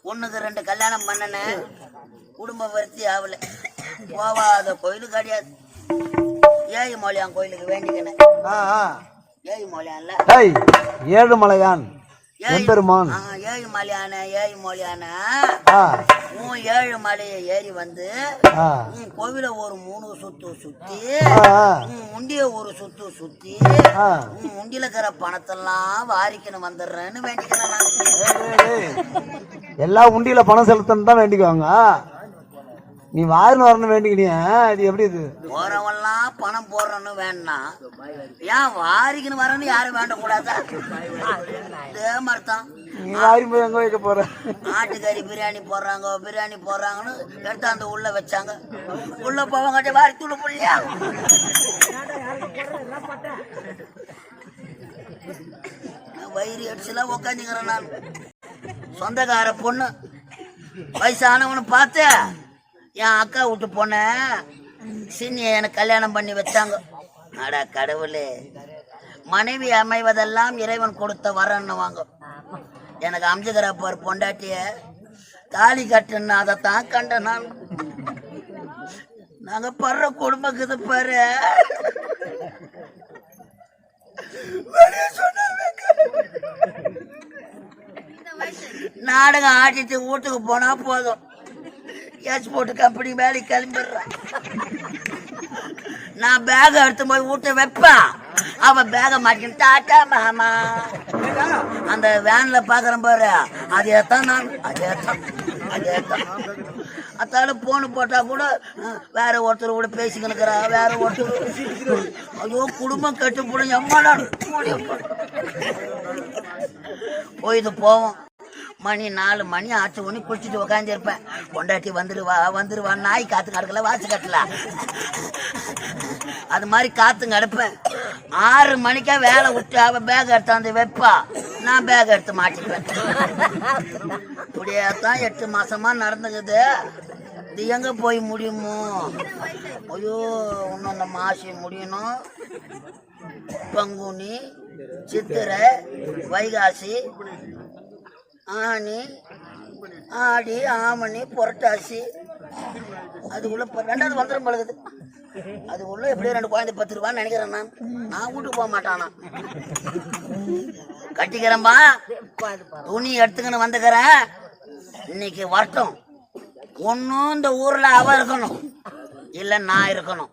ஒண்ணுக்கு 2 கல்யாணம் பண்ணன குடும்ப வரிசை ஆகல. போவாத கோயிலுக்கு கிடையாது. ஏழுமலையான் கோயிலுக்கு வேண்டிக்கினேன். ஏழுமலையான்ல ஏழுமலையான் எம்பெருமான். ஏழுமலையான உன் 7 மலையை ஏறி வந்து உன் கோவில ஒரு 3 சுத்து சுத்தி உன் உண்டிய ஒரு சுத்து சுத்தி உன் உண்டியில இருக்கிற பணத்தெல்லாம் வாரிக்கணும் வந்துடுறேன்னு வேண்டிக்கிறேன். எல்லா உண்டியில பணம் செலுத்தணும் தான் வேண்டிக்குவாங்க. நீ வாரின்னு வரணும் வேண்டிக்கினியா? அது எப்படி இது? போறவெல்லாம் பணம் போடுறன்னு வேணாம், ஏன் வாரிக்குன்னு வரன்னு யாரும் வேண்டக்கூடாதா? இதே மாதிரிதான் நீ வாரி போய் எங்க வைக்க போற? ஆட்டுக்கறி பிரியாணி போடுறாங்கன்னு எடுத்தாந்து உள்ள வச்சாங்க. உள்ள போவங்க வாரி தூள் புள்ளியா வயிறு அடிச்சுலாம் உக்காந்துக்கிறேன். நான் சொந்தக்கார பொண்ணு வயசானவனு பார்த்து என் அக்கா விட்டு போனேன். சீனியை எனக்கு கல்யாணம் பண்ணி வச்சாங்க. அட கடவுளே, மனைவி அமைவதெல்லாம் இறைவன் கொடுத்த வரன்னுவாங்க. எனக்கு அம்ஜிக்கிற பாரு பொண்டாட்டிய தாலி கட்டுன்னு அதைத்தான் கண்ட நான். நாங்க படுற குடும்பக்குது பாரு. நாடகம் ஆட்டிட்டு வீட்டுக்கு போனா போதும், எக்ஸ்போர்ட் கம்பெனி வேலைக்கு கிளம்பிடுறான். நான் பேக எடுத்து போய் வீட்டை வைப்பேன். அவன் பேக மாட்டிக்கிட்டு டாட்டா மாமா அந்த வேன்ல பாக்குறேன் பாரு, அதேதான் நான். அதேதான் அத்தால போனு போட்டா கூட வேற ஒருத்தர் கூட பேசிக்கினுக்கிறா. வேற ஒருத்தர் ஐயோ குடும்பம் கட்டு போடும் எம்மாடா போயிது போவோம். மணி 4 மணி ஆச்சு ஒண்ணு குளிச்சுட்டு உக்காந்து இருப்பேன். கொண்டாட்டி வந்துருவா நாய் காத்து கடக்கல வாசு கட்டல அது மாதிரி காத்துங்க அடுப்பேன். 6 மணிக்கா வேலை விட்டு அவ பேக் எடுத்தாந்து வைப்பா, நான் பேக் எடுத்து மாட்டிப்பேன். இப்படியேதான் 8 மாசமா நடந்துக்குது. இது எங்க போய் முடியுமோ? ஐயோ இன்னும் அந்த மாசி முடியணும். பங்குனி, சித்திரை, வைகாசி, ஆனி, ஆடி, ஆமணி, புரட்டாசி, அதுக்குள்ள 2வது வந்துடும் பழகுது. அதுக்குள்ள எப்படியும் 2 குழந்தை 10 ரூபான்னு நினைக்கிறேன். நான் வீட்டுக்கு போக மாட்டானா கட்டிக்கிறேன்பா. துணி எடுத்துக்கின்னு வந்துக்கிறேன். இன்னைக்கு வரட்டும். ஒன்னும் இந்த ஊர்ல அவ இருக்கணும், இல்ல நான் இருக்கணும்.